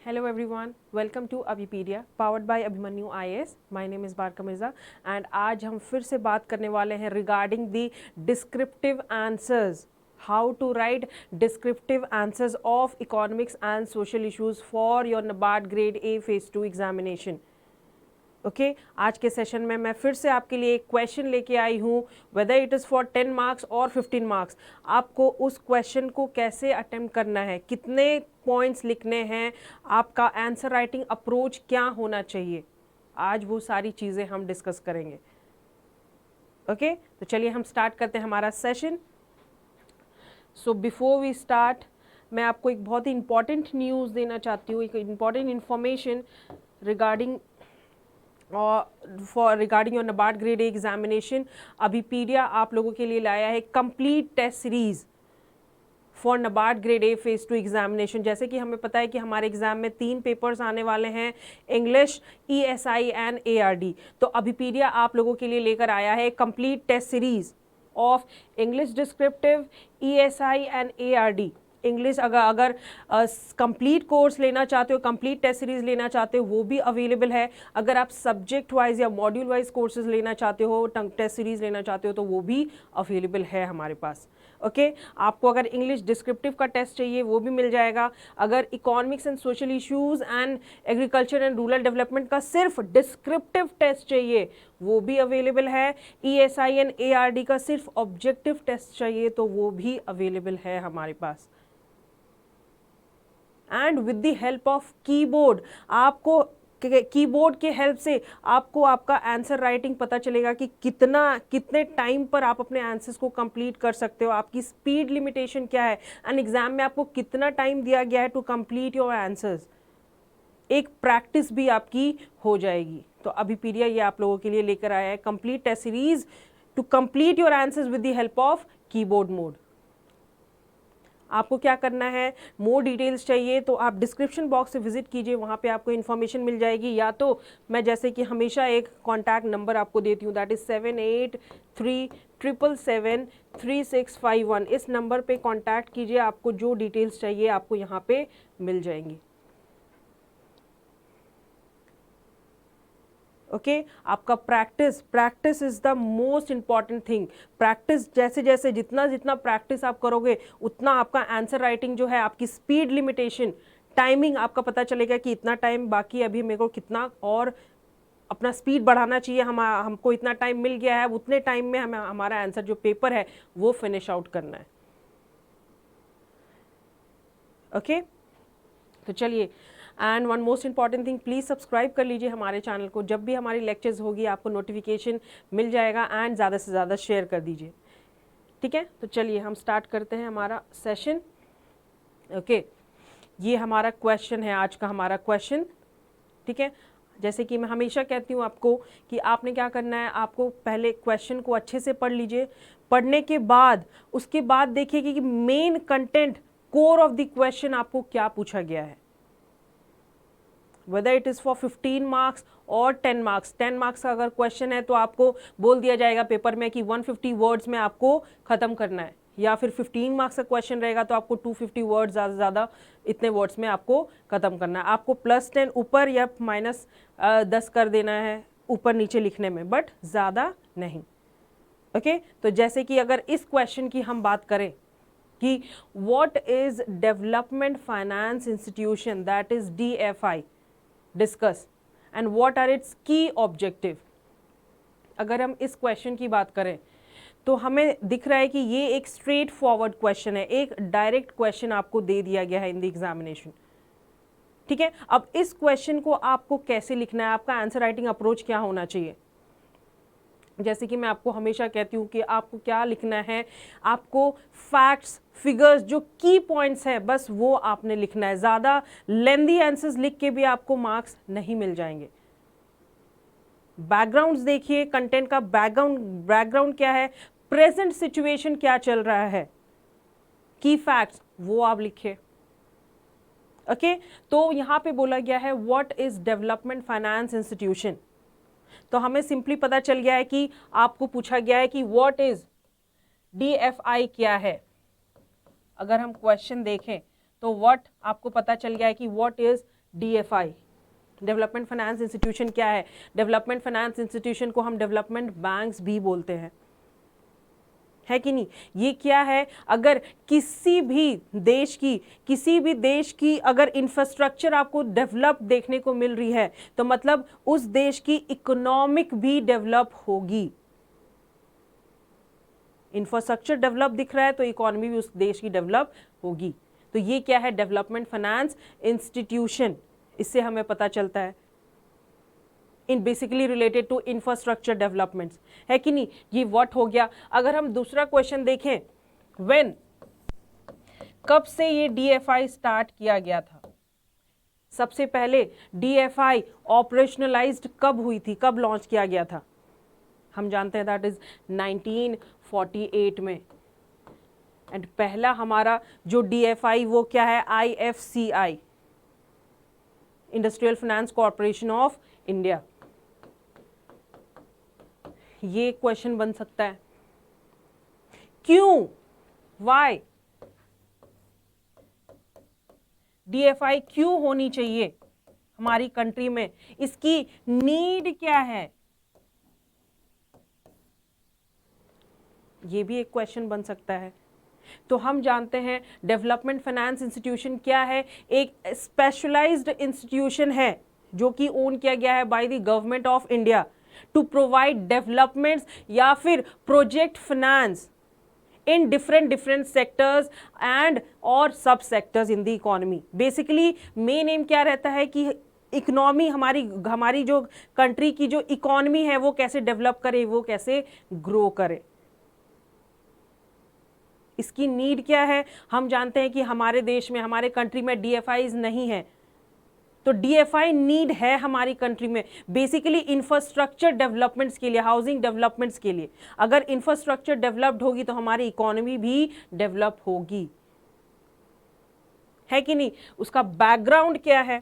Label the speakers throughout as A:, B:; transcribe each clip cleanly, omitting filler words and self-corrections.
A: Hello everyone, welcome to Avipedia, powered by Abhimanyu IAS. My name is Barka Mirza and आज हम फिर से बात करने वाले हैं regarding the descriptive answers. How to write descriptive answers of economics and social issues for your NABARD Grade A Phase 2 examination. Okay आज के सेशन में मैं फिर से आपके लिए एक क्वेश्चन लेके आई हूँ, whether it is for 10 marks और 15 मार्क्स. आपको उस क्वेश्चन को कैसे अटेम्प्ट करना है, कितने पॉइंट्स लिखने हैं, आपका आंसर राइटिंग अप्रोच क्या होना चाहिए, आज वो सारी चीज़ें हम डिस्कस करेंगे. ओके तो चलिए हम स्टार्ट करते हैं हमारा session. So before we start मैं आपको एक बहुत ही इंपॉर्टेंट न्यूज़ देना चाहती हूँ, एक important information regarding your NABARD grade A examination. Abhipedia आप लोगों के लिए लाया है complete test series for NABARD grade A phase 2 examination. जैसे कि हमें पता है कि हमारे एग्जाम में 3 पेपर्स आने वाले हैं, इंग्लिश, ESI एंड ARD. तो अभिपीडिया आप लोगों के लिए लेकर आया है complete test series of English descriptive, ESI and ARD. English अगर कंप्लीट कोर्स लेना चाहते हो, कंप्लीट टेस्ट सीरीज लेना चाहते हो, वो भी अवेलेबल है. अगर आप सब्जेक्ट वाइज या मॉड्यूल वाइज कोर्सेज लेना चाहते हो, टेस्ट सीरीज लेना चाहते हो, तो वो भी अवेलेबल है हमारे पास. ओके आपको अगर इंग्लिश डिस्क्रिप्टिव का टेस्ट चाहिए वो भी मिल जाएगा. अगर economics and social issues and agriculture and rural development का सिर्फ डिस्क्रिप्टिव टेस्ट चाहिए वो भी अवेलेबल है. ESI एंड ARD का सिर्फ ऑब्जेक्टिव टेस्ट चाहिए तो वो भी अवेलेबल है हमारे पास. And with the help of keyboard, आपको कीबोर्ड के हेल्प से आपको आपका आंसर राइटिंग पता चलेगा कि कितने टाइम पर आप अपने आंसर्स को कंप्लीट कर सकते हो, आपकी स्पीड लिमिटेशन क्या है, एंड एग्जाम में आपको कितना टाइम दिया गया है टू कंप्लीट योर आंसर्स. एक प्रैक्टिस भी आपकी हो जाएगी. तो अभिपीडिया ये आप लोगों के लिए लेकर आया है complete test series to complete your answers with the help of keyboard mode. आपको क्या करना है, मोर डिटेल्स चाहिए तो आप डिस्क्रिप्शन बॉक्स से विजिट कीजिए, वहाँ पे आपको इन्फॉर्मेशन मिल जाएगी. या तो मैं जैसे कि हमेशा एक कॉन्टैक्ट नंबर आपको देती हूँ, दैट इज़ 7837773651. इस नंबर पे कॉन्टैक्ट कीजिए, आपको जो डिटेल्स चाहिए आपको यहाँ पे मिल जाएंगी. ओके आपका practice is the most important thing. Practice जैसे जितना प्रैक्टिस आप करोगे उतना आपका आंसर राइटिंग जो है, आपकी स्पीड लिमिटेशन, टाइमिंग आपका पता चलेगा कि इतना टाइम बाकी, अभी मेरे को कितना और अपना स्पीड बढ़ाना चाहिए, हमको इतना टाइम मिल गया है, उतने टाइम में हमें हमारा आंसर जो पेपर है वो फिनिश आउट करना है. ओके तो चलिए, and one most important thing, please subscribe कर लीजिए हमारे चैनल को. जब भी हमारी लेक्चर्स होगी आपको नोटिफिकेशन मिल जाएगा, एंड ज़्यादा से ज़्यादा शेयर कर दीजिए. ठीक है तो चलिए हम स्टार्ट करते हैं हमारा सेशन. ओके ये हमारा क्वेश्चन है, आज का हमारा क्वेश्चन. ठीक है जैसे कि मैं हमेशा कहती हूँ आपको कि आपने क्या करना है, आपको पहले क्वेश्चन को अच्छे से पढ़ लीजिए. पढ़ने के बाद उसके बाद देखिए कि main content, core of the question आपको क्या पूछा गया है, whether it is for 15 marks और 10 मार्क्स. 10 मार्क्स का अगर क्वेश्चन है तो आपको बोल दिया जाएगा पेपर में कि 150 वर्ड्स में आपको ख़त्म करना है, या फिर 15 मार्क्स का क्वेश्चन रहेगा तो आपको 250 वर्ड्स ज़्यादा से ज़्यादा इतने वर्ड्स में आपको ख़त्म करना है. आपको +10 ऊपर या -10 कर देना है ऊपर नीचे लिखने में, बट ज़्यादा नहीं. ओके तो जैसे कि अगर इस क्वेश्चन की हम बात करें कि what is development finance institution, that is DFI, discuss, and what are its key objective. अगर हम इस क्वेश्चन की बात करें तो हमें दिख रहा है कि ये एक स्ट्रेट फॉरवर्ड क्वेश्चन है, एक डायरेक्ट क्वेश्चन आपको दे दिया गया है इन द एग्जामिनेशन. ठीक है अब इस क्वेश्चन को आपको कैसे लिखना है, आपका आंसर राइटिंग अप्रोच क्या होना चाहिए. जैसे कि मैं आपको हमेशा कहती हूँ कि आपको क्या लिखना है, आपको फैक्ट्स, फिगर्स, जो की पॉइंट्स हैं बस वो आपने लिखना है. ज़्यादा लेंदी आंसर्स लिख के भी आपको मार्क्स नहीं मिल जाएंगे. बैकग्राउंड्स देखिए, कंटेंट का बैकग्राउंड क्या है, प्रेजेंट सिचुएशन क्या चल रहा है, की फैक्ट्स वो आप लिखिए. ओके तो यहाँ पे बोला गया है what is development finance institution. तो हमें सिंपली पता चल गया है कि आपको पूछा गया है कि व्हाट इज DFI क्या है. अगर हम क्वेश्चन देखें तो व्हाट आपको पता चल गया है कि what is DFI, development finance institution क्या है? डेवलपमेंट फाइनेंस इंस्टीट्यूशन को हम डेवलपमेंट बैंक्स भी बोलते हैं, है कि नहीं? ये क्या है? अगर किसी भी देश की अगर इंफ्रास्ट्रक्चर आपको डेवलप देखने को मिल रही है तो मतलब उस देश की इकोनॉमिक भी डेवलप होगी। इंफ्रास्ट्रक्चर डेवलप दिख रहा है तो इकोनॉमी भी उस देश की डेवलप होगी। तो ये क्या है? Development finance institution. इससे हमें पता चलता है इन basically related to infrastructure developments, है कि नहीं? ये व्हाट हो गया। अगर हम दूसरा क्वेश्चन देखें, व्हेन, कब से ये DFI स्टार्ट किया गया था? सबसे पहले DFI ऑपरेशनलाइज्ड कब हुई थी, कब लॉन्च किया गया था? हम जानते हैं दैट इज 1948 में। एंड पहला हमारा जो DFI वो क्या है? IFCI, industrial finance corporation of India. ये क्वेश्चन बन सकता है, क्यों, वाई DFI क्यों होनी चाहिए हमारी कंट्री में? इसकी नीड क्या है? ये भी एक क्वेश्चन बन सकता है। तो हम जानते हैं डेवलपमेंट फाइनेंस इंस्टीट्यूशन क्या है? एक स्पेशलाइज्ड इंस्टीट्यूशन है जो कि ओन किया गया है by the government of India to provide developments या फिर project finance in different sectors and और सब sectors in the economy. Basically main aim क्या रहता है कि इकोनॉमी हमारी जो कंट्री की जो इकोनॉमी है वो कैसे डेवलप करे, वो कैसे ग्रो करे। इसकी नीड क्या है? हम जानते हैं कि हमारे देश में, हमारे कंट्री में DFIs नहीं है, तो DFI नीड है हमारी कंट्री में बेसिकली इंफ्रास्ट्रक्चर डेवलपमेंट्स के लिए, हाउसिंग डेवलपमेंट्स के लिए। अगर इंफ्रास्ट्रक्चर डेवलप्ड होगी तो हमारी इकोनॉमी भी डेवलप होगी, है कि नहीं? उसका बैकग्राउंड क्या है?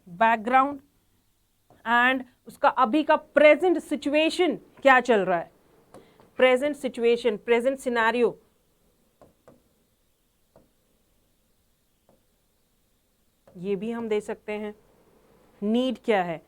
A: बैकग्राउंड एंड उसका अभी का प्रेजेंट सिचुएशन क्या चल रहा है? प्रेजेंट सिचुएशन, प्रेजेंट सिनेरियो, ये भी हम दे सकते हैं। नीड क्या है?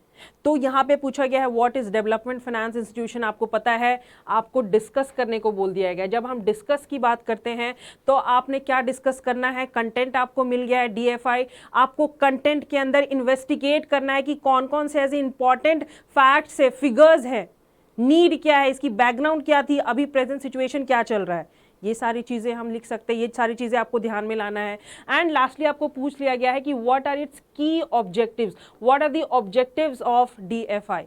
A: तो यहां पे पूछा गया है what is development finance institution. आपको पता है, आपको डिस्कस करने को बोल दिया गया। जब हम डिस्कस की बात करते हैं तो आपने क्या डिस्कस करना है? कंटेंट आपको मिल गया है DFI, आपको कंटेंट के अंदर इन्वेस्टिगेट करना है कि कौन कौन से ऐसे इंपॉर्टेंट फैक्ट्स है, फिगर्स है, नीड क्या है, इसकी बैकग्राउंड क्या थी, अभी प्रेजेंट सिचुएशन क्या चल रहा है, ये सारी चीजें हम लिख सकते हैं। ये सारी चीजें आपको ध्यान में लाना है। एंड लास्टली आपको पूछ लिया गया है कि what are its key objectives, what are the objectives of DFI।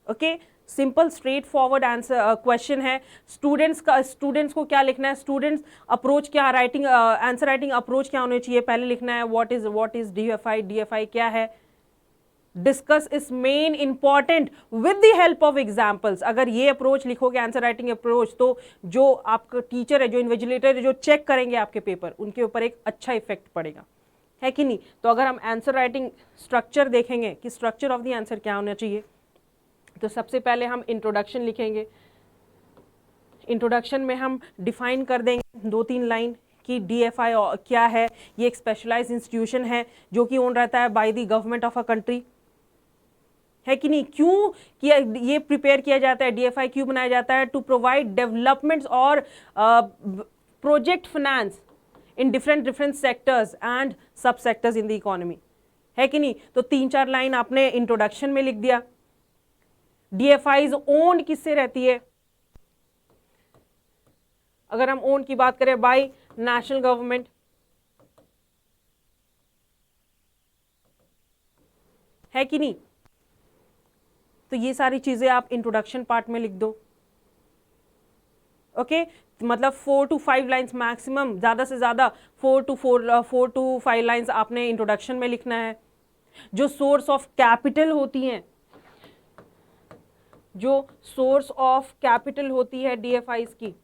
A: Okay, simple straightforward answer question है। स्टूडेंट्स को क्या लिखना है? स्टूडेंट्स अप्रोच क्या, राइटिंग आंसर राइटिंग अप्रोच क्या होनी चाहिए? पहले लिखना है व्हाट इज DFI क्या है। Discuss is main important with the help of examples. अगर ये अप्रोच लिखोगे, आंसर राइटिंग अप्रोच, तो जो आपका टीचर है, जो इन्विजिलेटर है, जो चेक करेंगे आपके पेपर, उनके ऊपर एक अच्छा इफेक्ट पड़ेगा, है कि नहीं? तो अगर हम आंसर राइटिंग स्ट्रक्चर देखेंगे कि स्ट्रक्चर ऑफ द आंसर क्या होना चाहिए, तो सबसे पहले हम इंट्रोडक्शन लिखेंगे। इंट्रोडक्शन में हम डिफाइन कर देंगे 2-3 लाइन कि DFI क्या है। ये एक स्पेशलाइज्ड इंस्टीट्यूशन है जो कि ओन रहता है by the government of a country, है कि नहीं? क्यों किया ये प्रिपेयर किया जाता है? DFI क्यों बनाया जाता है? टू प्रोवाइड डेवलपमेंट्स और project finance in different sectors and सब सेक्टर्स इन द इकोनॉमी, है कि नहीं? तो 3-4 लाइन आपने इंट्रोडक्शन में लिख दिया। DFIs ओन्ड किससे रहती है? अगर हम ओन की बात करें, बाय नेशनल गवर्नमेंट, है कि नहीं? तो ये सारी चीजें आप इंट्रोडक्शन पार्ट में लिख दो। ओके, मतलब 4 to 5 लाइंस मैक्सिमम, ज्यादा से ज्यादा 4 to 5 लाइंस आपने इंट्रोडक्शन में लिखना है। जो सोर्स ऑफ कैपिटल होती हैं, जो सोर्स ऑफ कैपिटल होती है DFIs की,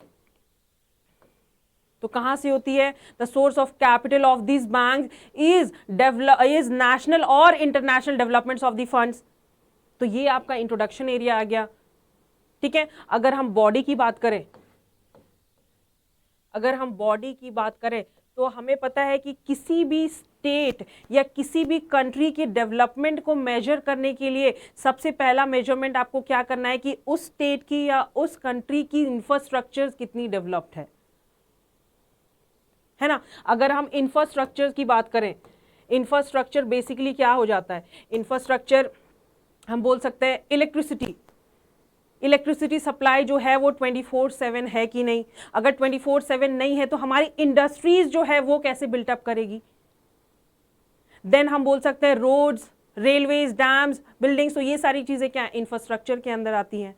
A: तो कहां से होती है? The source of capital of this bank is national और international developments of the funds. तो ये आपका इंट्रोडक्शन एरिया आ गया। ठीक है। अगर हम बॉडी की बात करें, तो हमें पता है कि किसी भी स्टेट या किसी भी कंट्री के डेवलपमेंट को मेजर करने के लिए सबसे पहला मेजरमेंट आपको क्या करना है कि उस स्टेट की या उस कंट्री की इंफ्रास्ट्रक्चर कितनी डेवलप्ड है ना। अगर हम इंफ्रास्ट्रक्चर की बात करें, इंफ्रास्ट्रक्चर बेसिकली क्या हो जाता है, इंफ्रास्ट्रक्चर हम बोल सकते हैं इलेक्ट्रिसिटी सप्लाई जो है वो 24/7 है कि नहीं। अगर 24/7 नहीं है तो हमारी इंडस्ट्रीज जो है वो कैसे बिल्टअप करेगी। देन हम बोल सकते हैं रोड्स, रेलवेज, डैम्स, बिल्डिंग्स, तो ये सारी चीजें क्या इंफ्रास्ट्रक्चर के अंदर आती हैं,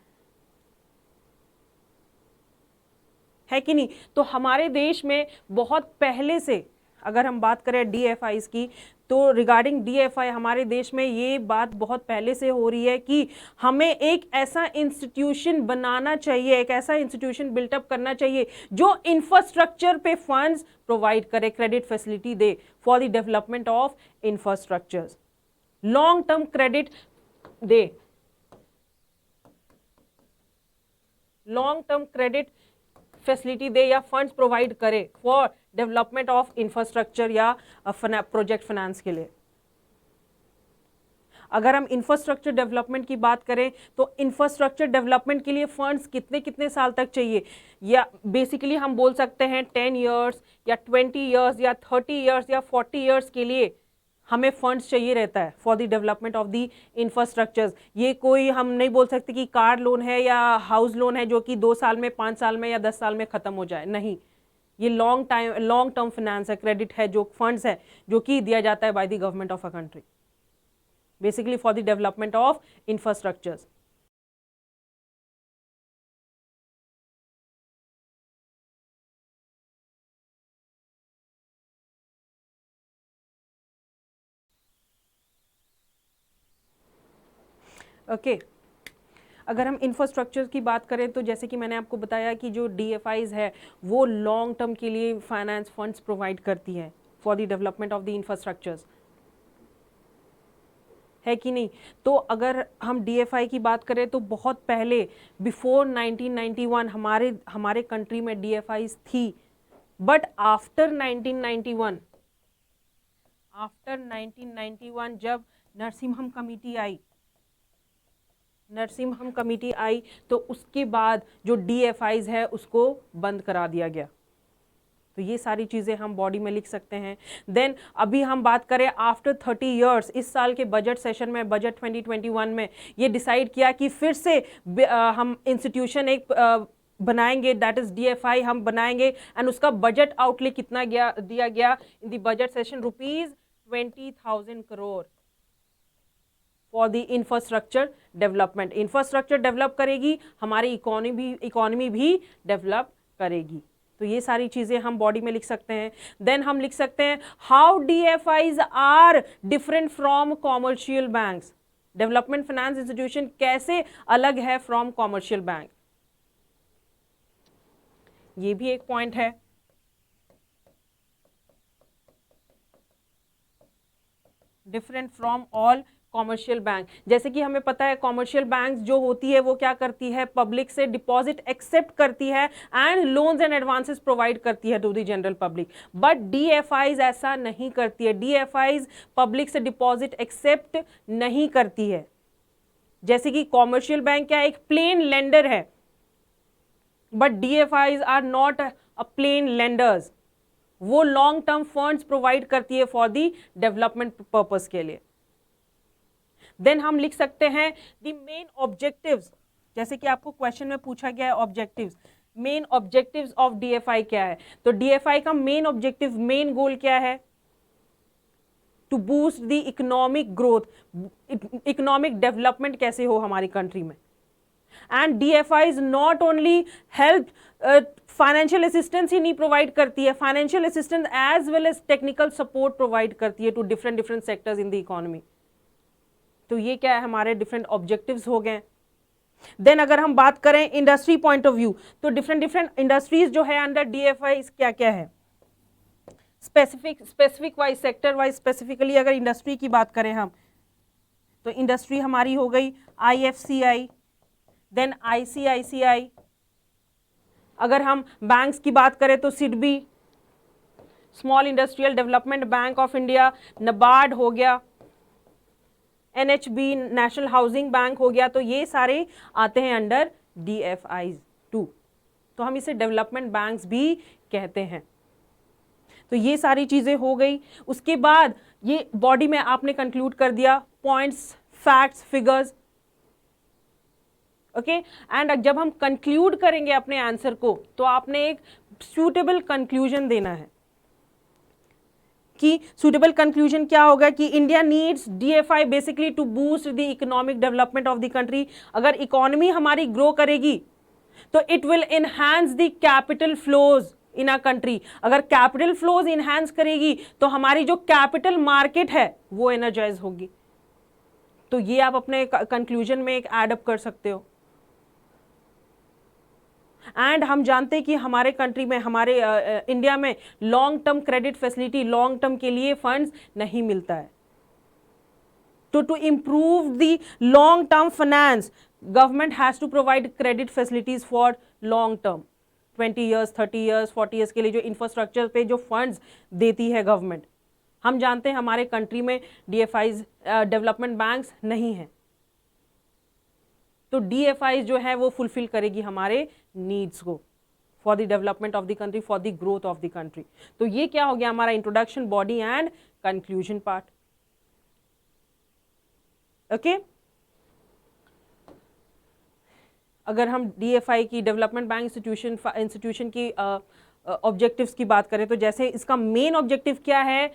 A: है कि नहीं। तो हमारे देश में बहुत पहले से अगर हम बात करें डीएफआईज की, तो रिगार्डिंग डीएफआई हमारे देश में ये बात बहुत पहले से हो रही है कि हमें एक ऐसा इंस्टीट्यूशन बनाना चाहिए, एक ऐसा इंस्टीट्यूशन बिल्टअप करना चाहिए जो इंफ्रास्ट्रक्चर पे फंड्स प्रोवाइड करे, क्रेडिट फैसिलिटी दे for the development of infrastructures, long term credit दे, लॉन्ग टर्म क्रेडिट फैसिलिटी दे या फंड्स प्रोवाइड करे फॉर डेवलपमेंट ऑफ इंफ्रास्ट्रक्चर या प्रोजेक्ट फाइनेंस के लिए। अगर हम इंफ्रास्ट्रक्चर डेवलपमेंट की बात करें तो इंफ्रास्ट्रक्चर डेवलपमेंट के लिए फंड्स कितने कितने साल तक चाहिए, या बेसिकली हम बोल सकते हैं 10 इयर्स या 20 इयर्स या 30 इयर्स या 40 इयर्स के लिए हमें फंड्स चाहिए रहता है for the development of the infrastructures. ये कोई हम नहीं बोल सकते कि कार लोन है या हाउस लोन है जो कि 2 साल में, 5 साल में या 10 साल में खत्म हो जाए, नहीं। ये लॉन्ग टर्म फाइनेंस है, क्रेडिट है, जो फंड्स है जो कि दिया जाता है by the government of a country basically for the development of infrastructures. Okay अगर हम इंफ्रास्ट्रक्चर की बात करें तो जैसे कि मैंने आपको बताया कि जो डीएफआईज है वो लॉन्ग टर्म के लिए फाइनेंस फंड्स प्रोवाइड करती हैं for the development of the infrastructures, है कि नहीं। तो अगर हम डीएफआई की बात करें तो बहुत पहले बिफोर 1991 हमारे कंट्री में डीएफआईज थी, बट आफ्टर 1991 जब नरसिम्हम कमेटी आई तो उसके बाद जो डीएफआईज है उसको बंद करा दिया गया। तो ये सारी चीज़ें हम बॉडी में लिख सकते हैं। देन अभी हम बात करें आफ्टर 30 इयर्स, इस साल के बजट सेशन में, बजट 2021 में ये डिसाइड किया कि फिर से हम इंस्टीट्यूशन एक बनाएंगे, दैट इज डीएफआई हम बनाएंगे, एंड उसका बजट आउटले कितना दिया गया in the budget session, ₹20,000 crore for the infrastructure development. Infrastructure develop करेगी, हमारी इकोनॉमी भी डेवलप करेगी। तो ये सारी चीजें हम बॉडी में लिख सकते हैं। देन हम लिख सकते हैं how DFIs are different from commercial banks, development finance institution कैसे अलग है फ्रॉम कॉमर्शियल बैंक, ये भी एक पॉइंट है। Different from all commercial bank, जैसे कि हमें पता है कॉमर्शियल बैंक जो होती है वो क्या करती है, पब्लिक से डिपॉजिट एक्सेप्ट करती है and loans and advances provide करती है to the general public, but DFIs ऐसा नहीं करती है। डीएफआईज पब्लिक से डिपॉजिट एक्सेप्ट नहीं करती है। जैसे कि कॉमर्शियल बैंक क्या एक प्लेन लेंडर है, but DFIs are not a plain lenders, वो लॉन्ग टर्म फंड्स प्रोवाइड करती है फॉर द डेवलपमेंट पर्पस के लिए। देन हम लिख सकते हैं द मेन ऑब्जेक्टिव्स, जैसे कि आपको क्वेश्चन में पूछा गया है objectives, main objectives of DFI क्या है। तो डीएफआई का मेन ऑब्जेक्टिव, मेन गोल क्या है, to boost the economic growth, economic development कैसे हो हमारी कंट्री में। And DFIs not only help, financial assistance ही नहीं प्रोवाइड करती है, financial assistance as well as technical support provide करती है to different sectors in the economy. तो ये क्या है, हमारे डिफरेंट ऑब्जेक्टिव्स हो गए। देन अगर हम बात करें इंडस्ट्री पॉइंट ऑफ व्यू, तो डिफरेंट इंडस्ट्रीज जो है अंडर डीएफआई क्या क्या है, specific wise, sector wise, specifically अगर इंडस्ट्री की बात करें हम, तो इंडस्ट्री हमारी हो गई आईएफसीआई, देन आईसीआईसीआई। अगर हम बैंक्स की बात करें तो SIDBI, small industrial development bank of India, NABARD हो गया, एनएचबी नेशनल हाउसिंग बैंक हो गया, तो ये सारे आते हैं अंडर डीएफआईज 2। तो हम इसे डेवलपमेंट बैंक्स भी कहते हैं। तो ये सारी चीजें हो गई। उसके बाद ये बॉडी में आपने कंक्लूड कर दिया points, facts, figures, okay. And जब हम कंक्लूड करेंगे अपने आंसर को तो आपने एक सूटेबल कंक्लूजन देना है कि सुटेबल कंक्लूजन क्या होगा कि India needs DFI basically to boost the economic development of the country. अगर इकोनॉमी हमारी ग्रो करेगी तो it will enhance the capital flows in a country. अगर कैपिटल फ्लोज इनहांस करेगी तो हमारी जो कैपिटल मार्केट है वो एनर्जाइज होगी। तो ये आप अपने कंक्लूजन में एक एड अप कर सकते हो। एंड हम जानते हैं कि हमारे कंट्री में, हमारे इंडिया में long term credit facility, long term के लिए फंड्स नहीं मिलता है। तो to improve the long term finance, government has to provide credit facilities for long term, 20 years, 30 years, 40 years के लिए जो इंफ्रास्ट्रक्चर पे जो फंड्स देती है गवर्नमेंट। हम जानते हैं हमारे कंट्री में डीएफआईज, डेवलपमेंट बैंक्स नहीं है, तो डीएफआई जो है वो फुलफिल करेगी हमारे नीड्स को for the development of the country, for the growth of the country. तो ये क्या हो गया हमारा introduction, body and conclusion part, okay. अगर हम डीएफआई की, डेवलपमेंट बैंक इंस्टीट्यूशन की ऑब्जेक्टिव्स की बात करें तो जैसे इसका मेन ऑब्जेक्टिव क्या है,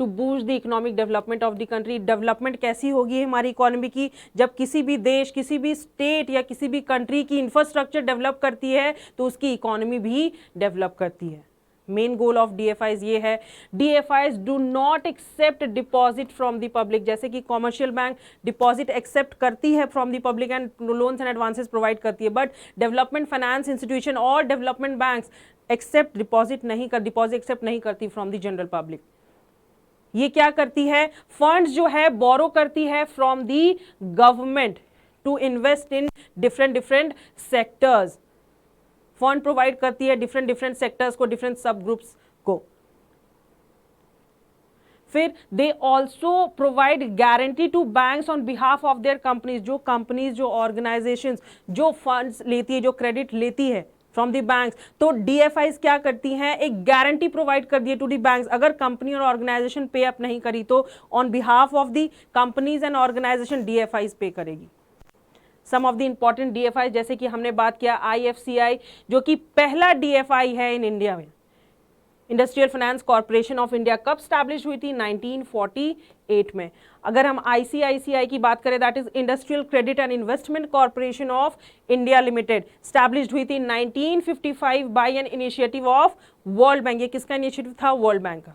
A: to boost the economic development of the country. Development कैसी होगी हमारी इकोनॉमी की, जब किसी भी देश, किसी भी स्टेट या किसी भी कंट्री की इंफ्रास्ट्रक्चर डेवलप करती है तो उसकी इकोनॉमी भी डेवलप करती है। मेन गोल ऑफ डीएफआईज ये है। DFIs do not accept deposit from the public, जैसे कि कॉमर्शियल बैंक डिपॉजिट एक्सेप्ट करती है from the public and loans and advances provide करती है, बट डेवलपमेंट फाइनेंस इंस्टीट्यूशन और development banks accept deposit accept नहीं करती फ्रॉम द जनरल पब्लिक। ये क्या करती है, फंड्स जो है बोरो करती है from the government to invest in different sectors. Fund provide करती है डिफरेंट सेक्टर्स को, डिफरेंट सब ग्रुप्स को। फिर they also provide guarantee to banks on behalf of their companies. जो कंपनीज, जो ऑर्गेनाइजेशंस जो फंड्स लेती है, जो क्रेडिट लेती है फ्रॉम दी बैंक्स, तो डीएफआईज क्या करती हैं, एक गारंटी प्रोवाइड कर दी है टू दी बैंक्स। अगर कंपनी और ऑर्गेनाइजेशन पे अप नहीं करी तो on behalf of the companies and organization DFIs pay करेगी। Some of the important DFI, जैसे कि हमने बात किया आईएफसीआई, जो कि पहला डीएफआई है इन इंडिया में। Industrial finance corporation of India कब स्टैब्लिश हुई थी, 1948 में। अगर हम आईसीआईसीआई की बात करें, that is industrial credit and investment corporation of India limited, established हुई थी 1955 by an initiative of world bank. ये किसका इनिशिएटिव था, वर्ल्ड बैंक का।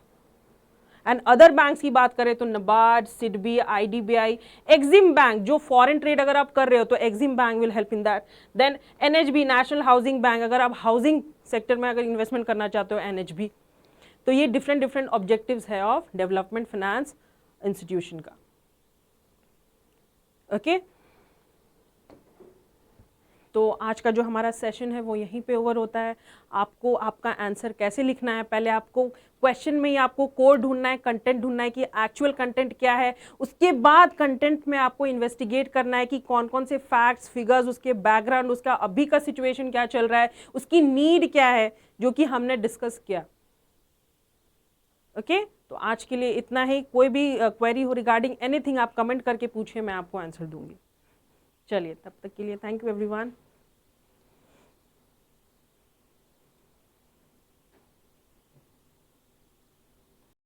A: एंड अदर बैंक्स की बात करें तो NABARD, SIDBI, IDBI, EXIM bank, जो फॉरेन ट्रेड अगर आप कर रहे हो तो EXIM bank will help in that. Then NHB, national housing bank, अगर आप हाउसिंग सेक्टर में अगर इन्वेस्टमेंट करना चाहते हो, एनएचबी। तो ये डिफरेंट ऑब्जेक्टिव्स है ऑफ डेवलपमेंट फाइनेंस इंस्टीट्यूशन का, ओके। तो आज का जो हमारा सेशन है वो यहीं पे ओवर होता है। आपको आपका आंसर कैसे लिखना है, पहले आपको क्वेश्चन में ही आपको कोड ढूंढना है, कंटेंट ढूंढना है कि एक्चुअल कंटेंट क्या है। उसके बाद कंटेंट में आपको इन्वेस्टिगेट करना है कि कौन कौन से फैक्ट्स, फिगर्स, उसके बैकग्राउंड, उसका अभी का सिचुएशन क्या चल रहा है, उसकी नीड क्या है, जो कि हमने डिस्कस किया, ओके। तो आज के लिए इतना ही। कोई भी क्वेरी हो रिगार्डिंग एनीथिंग आप कमेंट करके पूछिए, मैं आपको आंसर दूंगी। चलिए, तब तक के लिए थैंक यू एवरीवन।